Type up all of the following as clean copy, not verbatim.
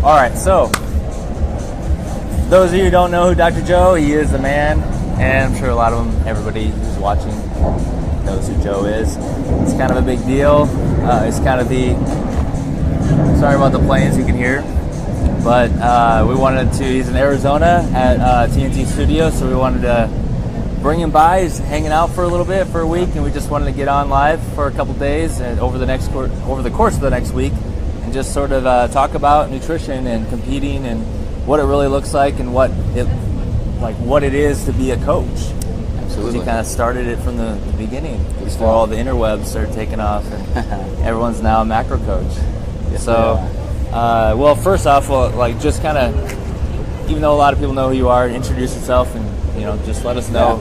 All right, so those of you who don't know who Dr. Joe, he is the man, and I'm sure a lot of them, everybody who's watching knows who Joe is. It's kind of a big deal. It's kind of the, sorry about the planes you can hear, but we wanted to, he's in Arizona at TNT Studios, so we wanted to bring him by. He's hanging out for a little bit, for a week, and we just wanted to get on live for a couple days and over the course of the next week, and just sort of talk about nutrition and competing and what it really looks like and what it is to be a coach. Absolutely. He kind of started it from the beginning before all the interwebs started taking off, and everyone's now a macro coach. Yes, so, well, first off, just kind of, even though a lot of people know who you are, introduce yourself and just let us know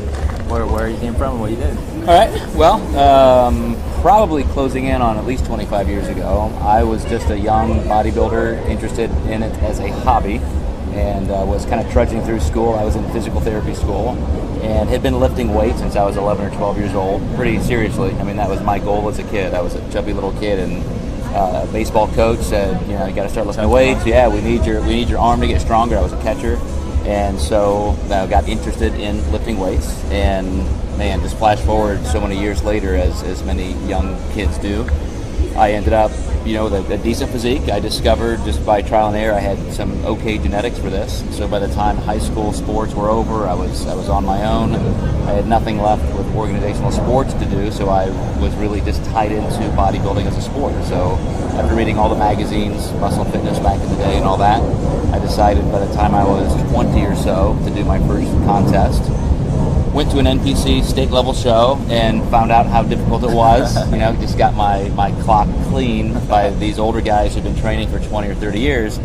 where you came from and what you did. All right. Well, probably closing in on at least 25 years ago, I was just a young bodybuilder interested in it as a hobby, and was kind of trudging through school. I was in physical therapy school and had been lifting weights since I was 11 or 12 years old, pretty seriously. I mean, that was my goal as a kid. I was a chubby little kid, and a baseball coach said, you got to start lifting weights. Yeah, we need your arm to get stronger. I was a catcher. And so I got interested in lifting weights, and man, just flash forward so many years later, as many young kids do, I ended up, with a decent physique. I discovered just by trial and error I had some okay genetics for this. So by the time high school sports were over, I was on my own. I had nothing left with organizational sports to do, so I was really just tied into bodybuilding as a sport. So after reading all the magazines, Muscle and Fitness back in the day and all that, I decided by the time I was 20 or so to do my first contest. Went to an NPC state level show and found out how difficult it was. Just got my clock clean by these older guys who've been training for 20 or 30 years.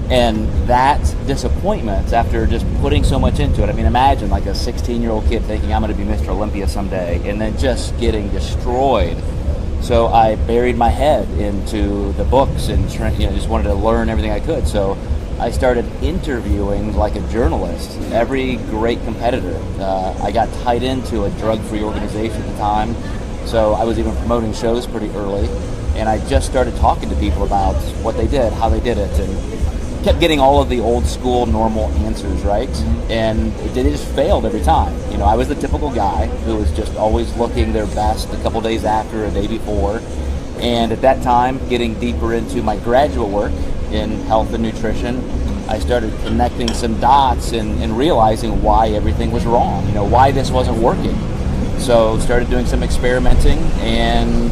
And that disappointment after just putting so much into it. I mean, imagine like a 16-year-old kid thinking I'm going to be Mr. Olympia someday and then just getting destroyed. So I buried my head into the books and just wanted to learn everything I could. So I started interviewing like a journalist every great competitor. I got tied into a drug-free organization at the time, so I was even promoting shows pretty early, and I just started talking to people about what they did, how they did it, and kept getting all of the old school normal answers, right? And they just failed every time. I was the typical guy who was just always looking their best a couple days after, a day before, and at that time, getting deeper into my graduate work in health and nutrition, I started connecting some dots and realizing why everything was wrong, why this wasn't working. So started doing some experimenting, and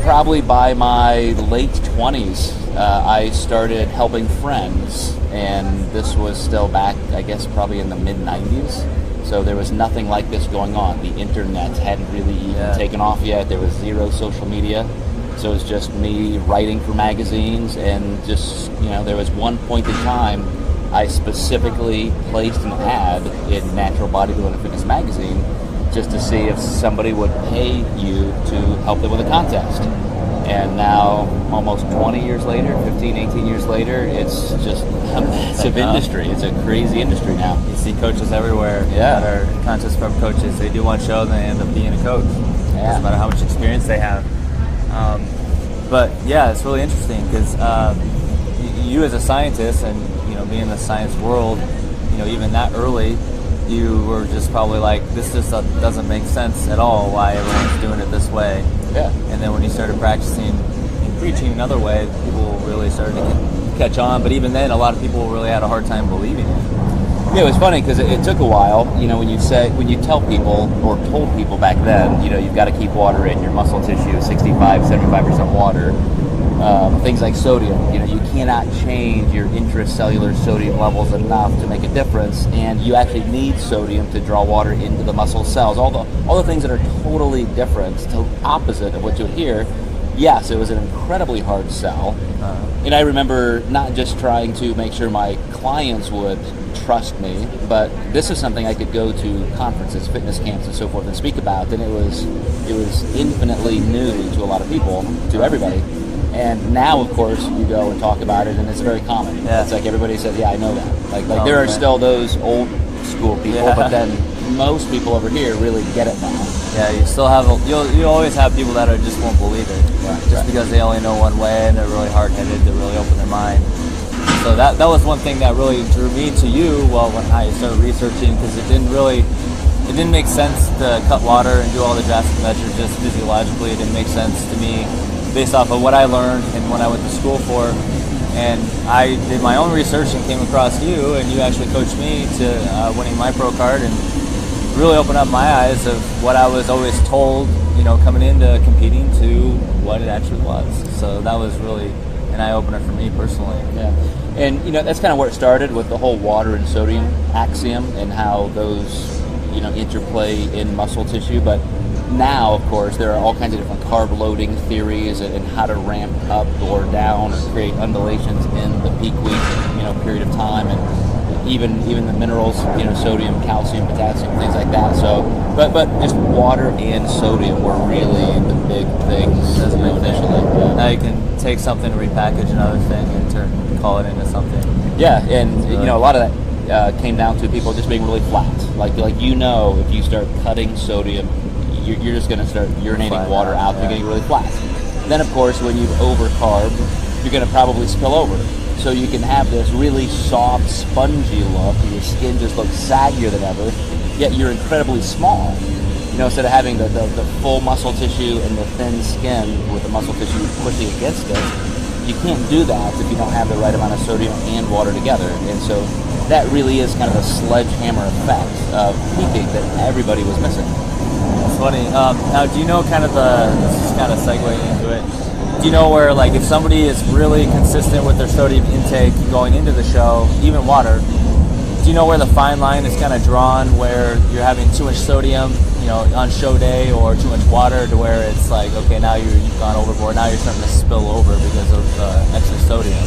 probably by my late 20s, I started helping friends, and this was still back, I guess, probably in the mid-90s. So there was nothing like this going on. The internet hadn't really even taken off yet. There was zero social media. So it was just me writing for magazines, and just, there was one point in time I specifically placed an ad in Natural Bodybuilding and Fitness magazine just to see if somebody would pay you to help them with a contest. And now, almost 20 years later, 15, 18 years later, it's just a massive industry. It's a crazy industry now. You see coaches everywhere that are contest prep coaches. They do one show and they end up being a coach. Doesn't matter how much experience they have. But yeah, it's really interesting because you as a scientist and being in the science world, even that early, you were just probably like, this just doesn't make sense at all why everyone's doing it this way. Yeah. And then when you started practicing and preaching another way, people really started to catch on. But even then, a lot of people really had a hard time believing it. Yeah, it was funny because it took a while. When you tell people or told people back then, you've got to keep water in your muscle tissue, 65, 75% water. Things like sodium, you cannot change your intracellular sodium levels enough to make a difference, and you actually need sodium to draw water into the muscle cells. All the things that are totally different, to opposite of what you would hear. Yes, it was an incredibly hard sell. And I remember not just trying to make sure my clients would trust me, but this is something I could go to conferences, fitness camps, and so forth and speak about, and it was infinitely new to a lot of people, to everybody. And now, of course, you go and talk about it, and it's very common. Yeah. It's like everybody says, yeah, I know that. Like there are still those old school people, but then most people over here really get it now. Yeah, you still have, you always have people that just won't believe it. Just because they only know one way and they're really hard-headed, they really open their mind. So that was one thing that really drew me to you. Well, when I started researching, because it didn't make sense to cut water and do all the drastic measures just physiologically. It didn't make sense to me based off of what I learned and what I went to school for. And I did my own research and came across you, and you actually coached me to winning my pro card and really opened up my eyes of what I was always told, coming into competing to what it actually was. So that was really an eye-opener for me personally. Yeah. And, that's kind of where it started with the whole water and sodium axiom and how those, interplay in muscle tissue. But now, of course, there are all kinds of different carb loading theories and how to ramp up or down or create undulations in the peak week, period of time, and even the minerals, sodium, calcium, potassium, things like that. So, but just water and sodium were really the big things initially. Yeah. Now you can take something, repackage another thing, and call it into something. Yeah, and a lot of that came down to people just being really flat. Like if you start cutting sodium, you're just going to start urinating Flat water out. yeah. You're getting really flat. Then, of course, when you've overcarb, you're going to probably spill over. So you can have this really soft, spongy look. Your skin just looks saggier than ever, yet you're incredibly small. Instead of having the full muscle tissue and the thin skin with the muscle tissue pushing against it, you can't do that if you don't have the right amount of sodium and water together. And so that really is kind of a sledgehammer effect of peaking that everybody was missing. That's funny. Now, do you know let's just kind of segue into it. Do you know where, if somebody is really consistent with their sodium intake going into the show, even water, do you know where the fine line is kind of drawn where you're having too much sodium, on show day, or too much water to where it's okay, now you've gone overboard, now you're starting to spill over because of extra sodium?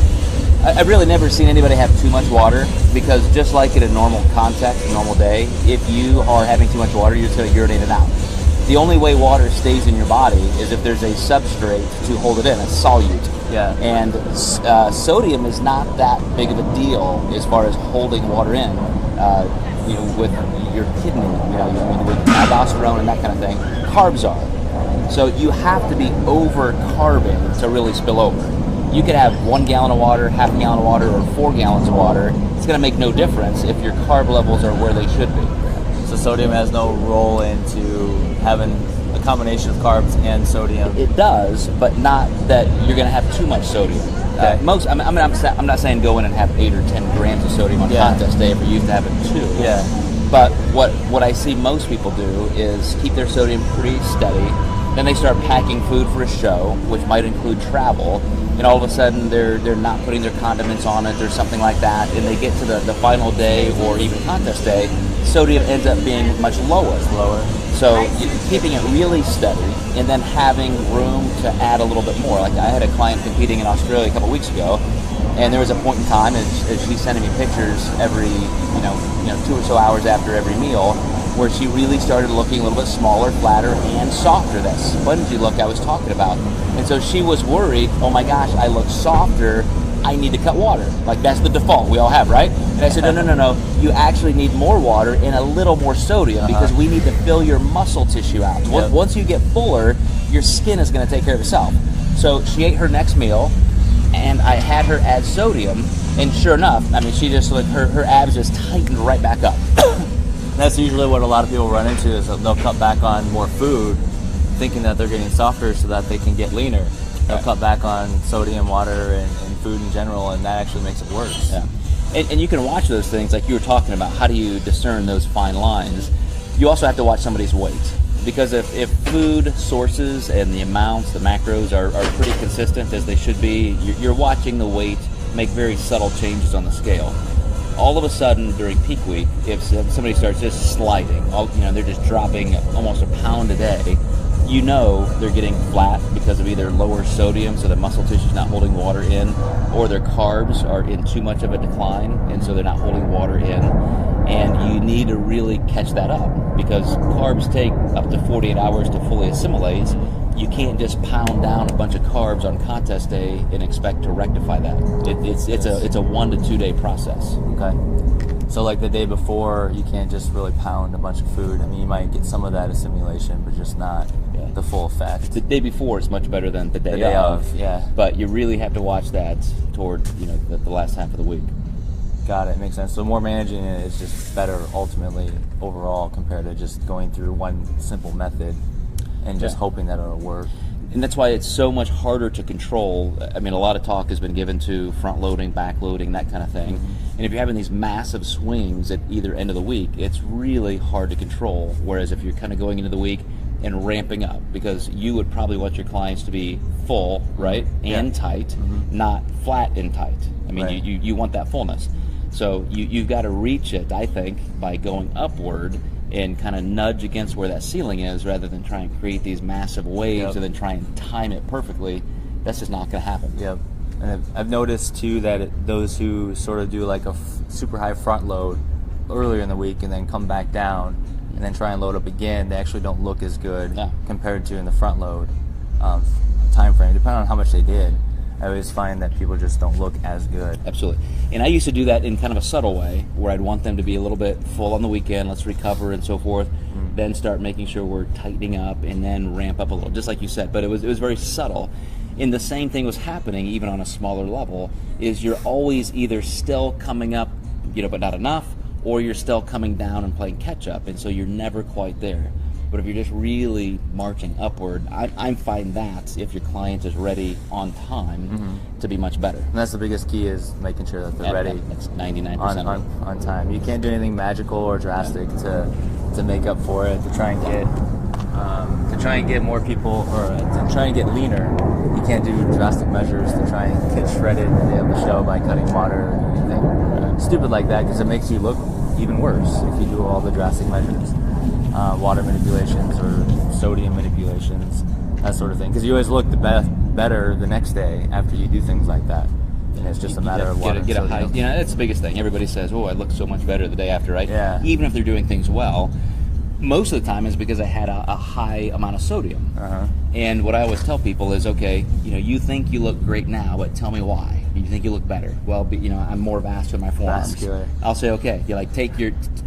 I've really never seen anybody have too much water, because just like in a normal context, a normal day, if you are having too much water, you're just going to urinate it out. The only way water stays in your body is if there's a substrate to hold it in, a solute. Yeah. And sodium is not that big of a deal as far as holding water in, with your kidney, with aldosterone and that kind of thing. Carbs are. So you have to be over-carbing to really spill over. You could have 1 gallon of water, half a gallon of water, or 4 gallons of water. It's going to make no difference if your carb levels are where they should be. So sodium has no role into having a combination of carbs and sodium. It does, but not that you're going to have too much sodium. Okay. I'm not saying go in and have 8 or 10 grams of sodium on contest day for you to have it too. Yeah. But what I see most people do is keep their sodium pretty steady. Then they start packing food for a show, which might include travel. And all of a sudden they're not putting their condiments on it or something like that. And they get to the final day or even contest day, sodium ends up being much lower. So keeping it really steady and then having room to add a little bit more. Like I had a client competing in Australia a couple weeks ago, and there was a point in time as she's sending me pictures every 2 or so hours after every meal, where she really started looking a little bit smaller, flatter, and softer, that spongy look I was talking about. And so she was worried, oh my gosh, I look softer, I need to cut water. Like that's the default we all have, right? And I said, no, you actually need more water and a little more sodium because we need to fill your muscle tissue out. Yep. Once you get fuller, your skin is going to take care of itself. So she ate her next meal, and I had her add sodium, and sure enough, she just her abs just tightened right back up. That's usually what a lot of people run into, is they'll cut back on more food thinking that they're getting softer so that they can get leaner. They'll cut back on sodium, water, and food in general, and that actually makes it worse. Yeah. And you can watch those things like you were talking about. How do you discern those fine lines? You also have to watch somebody's weight. Because if food sources and the amounts, the macros are pretty consistent as they should be, you're watching the weight make very subtle changes on the scale. All of a sudden during peak week, if somebody starts just sliding, they're just dropping almost a pound a day, they're getting flat because of either lower sodium, so the muscle tissue is not holding water in, or their carbs are in too much of a decline, and so they're not holding water in. And you need to really catch that up, because carbs take up to 48 hours to fully assimilate. You can't just pound down a bunch of carbs on contest day and expect to rectify that. It's a 1 to 2 day process. Okay. So like the day before, you can't just really pound a bunch of food. You might get some of that assimilation, but just not the full effect. The day before is much better than the day, The day of, yeah. But you really have to watch that toward, the last half of the week. Got it. Makes sense. So more managing it is just better ultimately overall compared to just going through one simple method and just hoping that it'll work. And that's why it's so much harder to control. I mean, a lot of talk has been given to front loading, back loading, that kind of thing. And if you're having these massive swings at either end of the week, it's really hard to control. Whereas if you're kind of going into the week and ramping up, because you would probably want your clients to be full, right, and tight, not flat and tight. I mean, Right. you want that fullness. So you've got to reach it, I think, by going upward and kind of nudge against where that ceiling is, rather than try and create these massive waves and then try and time it perfectly. That's just not going to happen. Yep. And I've noticed too that those who sort of do like a super high front load earlier in the week and then come back down and then try and load up again, they actually don't look as good compared to in the front load time frame, depending on how much they did. I always find that people just don't look as good. Absolutely. And I used to do that in kind of a subtle way, where I'd want them to be a little bit full on the weekend, let's recover and so forth, then start making sure we're tightening up and then ramp up a little, just like you said. But it was very subtle. And the same thing was happening even on a smaller level, is you're always either still coming up, but not enough, or you're still coming down and playing catch up, and so you're never quite there. But if you're just really marching upward, I'm fine that if your client is ready on time to be much better. And that's the biggest key, is making sure that they're ready. That's 99% on time. You can't do anything magical or drastic to make up for it. To try and get more people, or to try and get leaner. You can't do drastic measures to try and get shredded the day of the show by cutting water or anything stupid like that, because it makes you look even worse if you do all the drastic measures. Water manipulations or sodium manipulations, that sort of thing. Because you always look better the next day after you do things like that. And it's just a matter of water. Get a high. That's the biggest thing. Everybody says, "Oh, I look so much better the day after," right? Yeah. Even if they're doing things well, most of the time is because I had a high amount of sodium. And what I always tell people is, okay, you think you look great now, but tell me why. You think you look better? Well, I'm more vascular in my forearms. Vascular. I'll say, okay,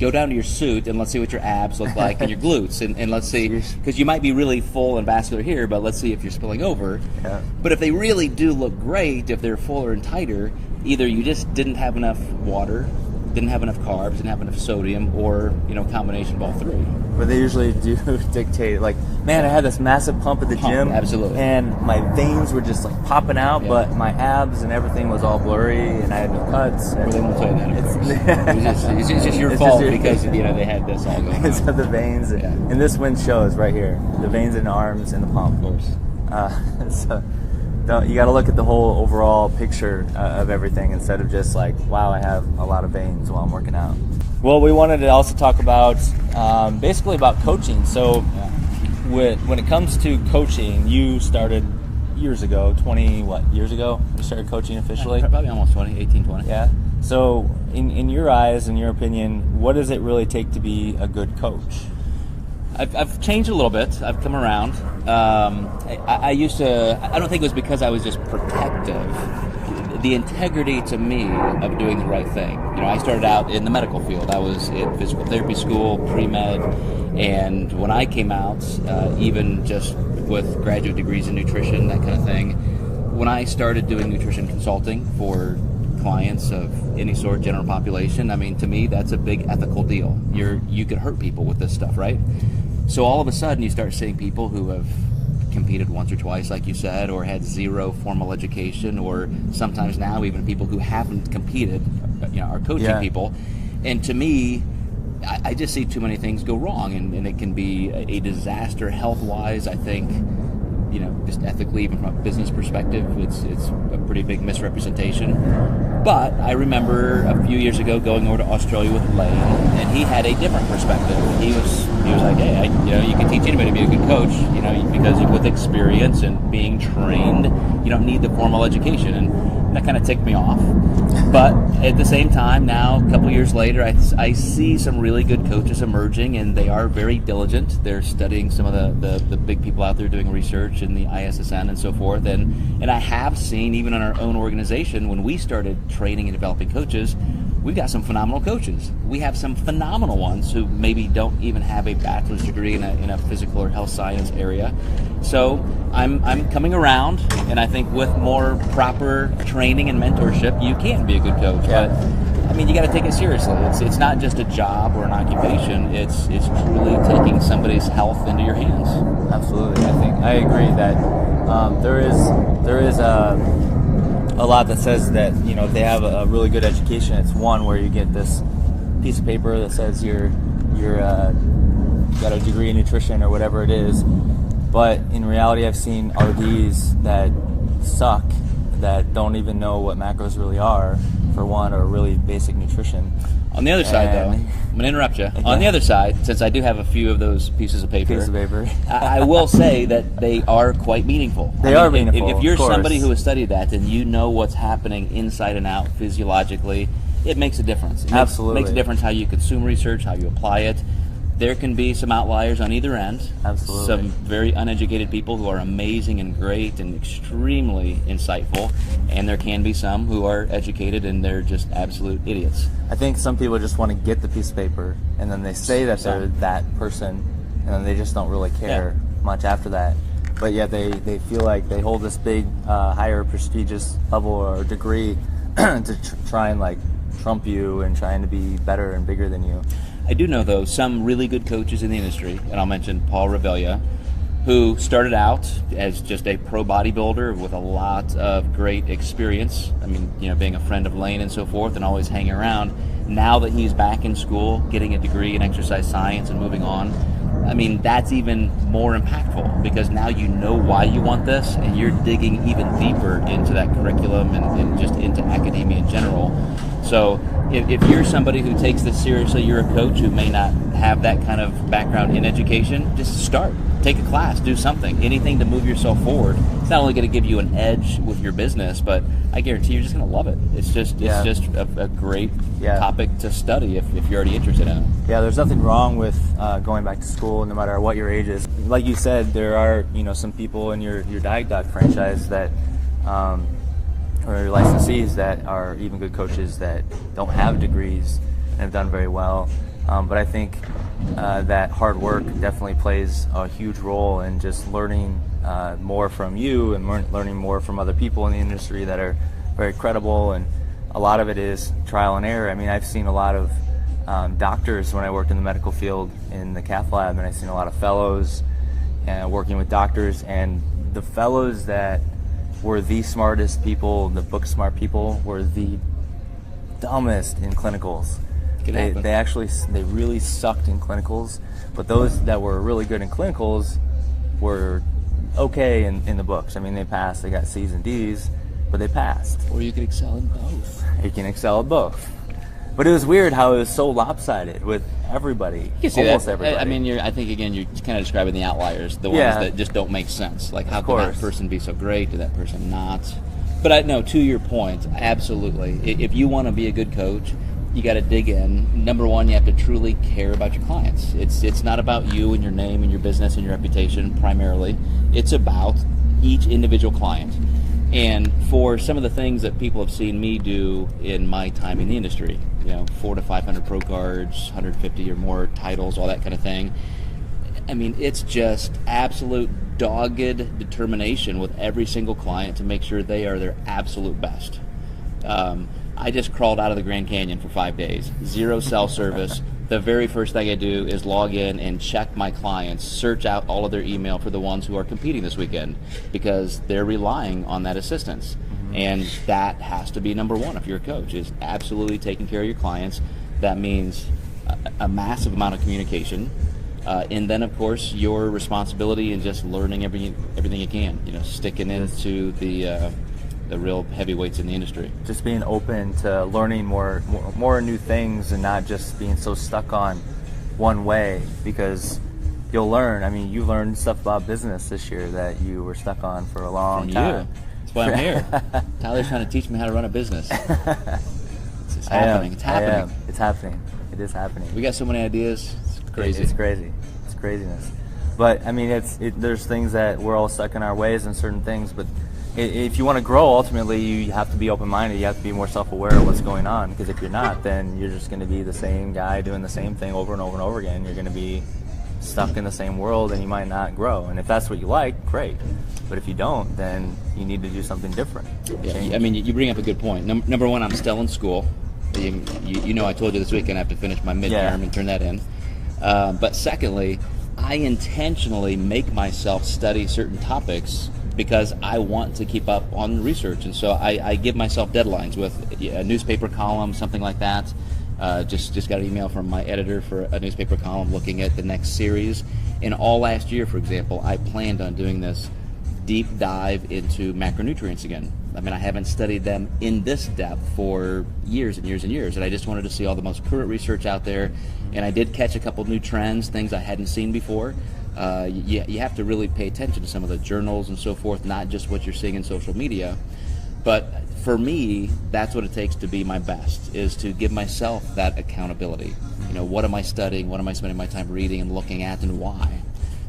go down to your suit and let's see what your abs look like and your glutes, and let's see, because you might be really full and vascular here, but let's see if you're spilling over. Yeah. But if they really do look great, if they're fuller and tighter, either you just didn't have enough water, didn't have enough carbs, didn't have enough sodium, or combination of all three. But they usually do dictate, like, man, I had this massive pump at the gym, absolutely, and my veins were just like popping out, but my abs and everything was all blurry, and I had no cuts. Well, they won't tell you that, of course. It's just your fault because they had this all going on. It's the veins, and this one shows right here, the veins in the arms and the pump. Of course. So you got to look at the whole overall picture of everything, instead of just like, wow, I have a lot of veins while I'm working out. Well, we wanted to also talk about basically about coaching. So when it comes to coaching, you started years ago, 20 years ago you started coaching officially? Probably almost 18, 20. Yeah. So in your eyes, in your opinion, what does it really take to be a good coach? I've changed a little bit. I've come around. I used to, I don't think it was because I was just protective. The integrity to me of doing the right thing. I started out in the medical field. I was in physical therapy school, pre-med, and when I came out, even just with graduate degrees in nutrition, that kind of thing, when I started doing nutrition consulting for clients of any sort, general population, I mean, to me, that's a big ethical deal. You could hurt people with this stuff, right? So all of a sudden, you start seeing people who have competed once or twice, like you said, or had zero formal education, or sometimes now even people who haven't competed, are coaching people. And to me, I just see too many things go wrong, and it can be a disaster health-wise. I think, just ethically, even from a business perspective, it's a pretty big misrepresentation. But I remember a few years ago going over to Australia with Lane, and he had a different perspective. He was like, hey, you can teach anybody to be a good coach, because with experience and being trained, you don't need the formal education, and that kind of ticked me off. But at the same time, now a couple years later, I see some really good coaches emerging, and they are very diligent. They're studying some of the big people out there doing research in the ISSN and so forth. And I have seen, even in our own organization, when we started training and developing coaches, we've got some phenomenal coaches. We have some phenomenal ones who maybe don't even have a bachelor's degree in a physical or health science area. So I'm coming around, and I think with more proper training and mentorship, you can be a good coach. Yeah. But I mean, you got to take it seriously. It's not just a job or an occupation. It's truly taking somebody's health into your hands. Absolutely. I agree that there is a lot that says that, you know, if they have a really good education, it's one where you get this piece of paper that says you're got a degree in nutrition or whatever it is. But in reality, I've seen RDs that suck, that don't even know what macros really are, for one, or really basic nutrition. On the other side, though, I'm going to interrupt you. On the other side, since I do have a few of those pieces of paper, I will say that they are quite meaningful. They are meaningful. If you're somebody who has studied that and you know what's happening inside and out physiologically, it makes a difference. It makes a difference how you consume research, how you apply it. There can be some outliers on either end. Absolutely. Some very uneducated people who are amazing and great and extremely insightful, and there can be some who are educated and they're just absolute idiots. I think some people just want to get the piece of paper, and then they say that they're that person, and then they just don't really care much after that. But yet they feel like they hold this big, higher prestigious level or degree to try and like trump you and trying to be better and bigger than you. I do know, though, some really good coaches in the industry, and I'll mention Paul Revelia, who started out as just a pro bodybuilder with a lot of great experience. I mean, you know, being a friend of Lane and so forth and always hanging around. Now that he's back in school, getting a degree in exercise science and moving on, I mean, that's even more impactful because now you know why you want this and you're digging even deeper into that curriculum and just into academia in general. So if you're somebody who takes this seriously, you're a coach who may not have that kind of background in education, just start. Take a class, do something, anything to move yourself forward. It's not only going to give you an edge with your business, but I guarantee you're just going to love it. It's just a great topic to study if you're already interested in it. Yeah, there's nothing wrong with going back to school, no matter what your age is. Like you said, there are some people in your Diet Doc franchise that, or your licensees that are even good coaches that don't have degrees and have done very well. But I think that hard work definitely plays a huge role in just learning more from you and learning more from other people in the industry that are very credible, and a lot of it is trial and error. I mean, I've seen a lot of doctors when I worked in the medical field in the cath lab, and I've seen a lot of fellows working with doctors, and the fellows that were the smartest people, the book smart people, were the dumbest in clinicals. They really sucked in clinicals, but those that were really good in clinicals were okay in the books. I mean, they passed, they got C's and D's, but they passed. Or you could excel in both. You can excel at both. But it was weird how it was so lopsided with everybody, almost everybody. I mean, I think, again, you're kind of describing the outliers, the ones that just don't make sense. Like, how can that person be so great, did that person not? But no, to your point, absolutely. If you want to be a good coach, you got to dig in. Number one, you have to truly care about your clients. It's not about you and your name and your business and your reputation primarily. It's about each individual client. And for some of the things that people have seen me do in my time in the industry, 400 to 500 pro cards, 150 or more titles, all that kind of thing. I mean, it's just absolute dogged determination with every single client to make sure they are their absolute best. I just crawled out of the Grand Canyon for 5 days. 0 cell service. The very first thing I do is log in and check my clients, search out all of their email for the ones who are competing this weekend, because they're relying on that assistance. Mm-hmm. And that has to be number one if you're a coach, is absolutely taking care of your clients. That means a massive amount of communication. And then, of course, your responsibility in just learning everything you can, sticking into the real heavyweights in the industry. Just being open to learning more new things and not just being so stuck on one way, because you'll learn. I mean, you learned stuff about business this year that you were stuck on for a long time. That's why I'm here. Tyler's trying to teach me how to run a business. It's happening. It's happening. It's happening. It is happening. We got so many ideas. It's crazy. It's crazy. It's craziness. But I mean, there's things that we're all stuck in our ways in certain things, but if you want to grow, ultimately you have to be open-minded. You have to be more self-aware of what's going on, because if you're not, then you're just going to be the same guy doing the same thing over and over and over again. You're going to be stuck in the same world, and you might not grow. And if that's what you like, great. But if you don't, then you need to do something different. Yeah, I mean, you bring up a good point. Number one, I'm still in school. You know, I told you this weekend I have to finish my midterm and turn that in. But secondly, I intentionally make myself study certain topics because I want to keep up on research. And so I give myself deadlines with a newspaper column, something like that. Just got an email from my editor for a newspaper column looking at the next series. And all last year, for example, I planned on doing this deep dive into macronutrients again. I mean, I haven't studied them in this depth for years and years and years, and I just wanted to see all the most current research out there. And I did catch a couple new trends, things I hadn't seen before. You have to really pay attention to some of the journals and so forth, not just what you're seeing in social media. But for me, that's what it takes to be my best, is to give myself that accountability. You know, what am I studying? What am I spending my time reading and looking at, and why?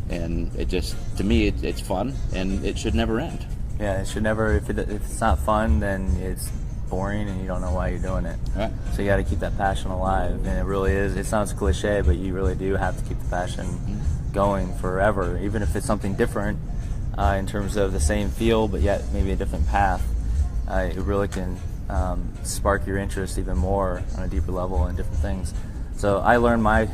And it just, to me, it's fun, and it should never end. Yeah, it should never. If it's not fun, then it's boring, and you don't know why you're doing it. Right. So you got to keep that passion alive, and it really is. It sounds cliche, but you really do have to keep the passion going forever, even if it's something different in terms of the same field, but yet maybe a different path. It really can spark your interest even more on a deeper level in different things. So I learned my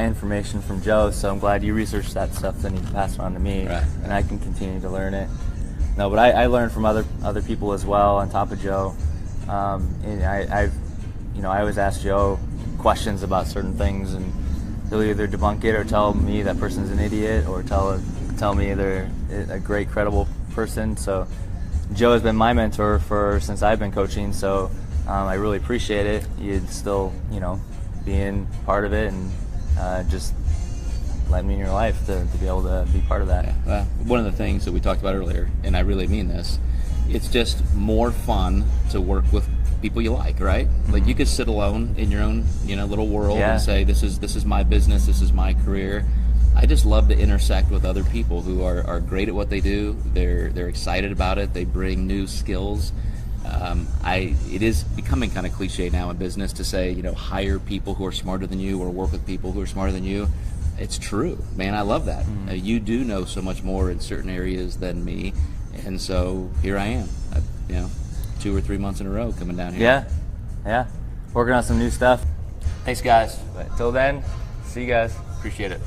information from Joe, so I'm glad you researched that stuff, then you can pass it on to me, right, and I can continue to learn it. No, but I learned from other people as well on top of Joe. And I always ask Joe questions about certain things, and he'll either debunk it or tell me that person's an idiot, or tell me they're a great, credible person. So Joe has been my mentor since I've been coaching, so I really appreciate it. You'd still, being part of it, and just let me in your life to be able to be part of that. Yeah. One of the things that we talked about earlier, and I really mean this, it's just more fun to work with people you like, right? Mm-hmm. Like, you could sit alone in your own, little world and say, this is my business, this is my career. I just love to intersect with other people who are great at what they do. They're excited about it. They bring new skills. It is becoming kind of cliche now in business to say, hire people who are smarter than you, or work with people who are smarter than you. It's true, man. I love that. You do know so much more in certain areas than me, and so here I am. 2 or 3 months in a row coming down here. Yeah, working on some new stuff. Thanks, guys. But till then, see you guys. Appreciate it.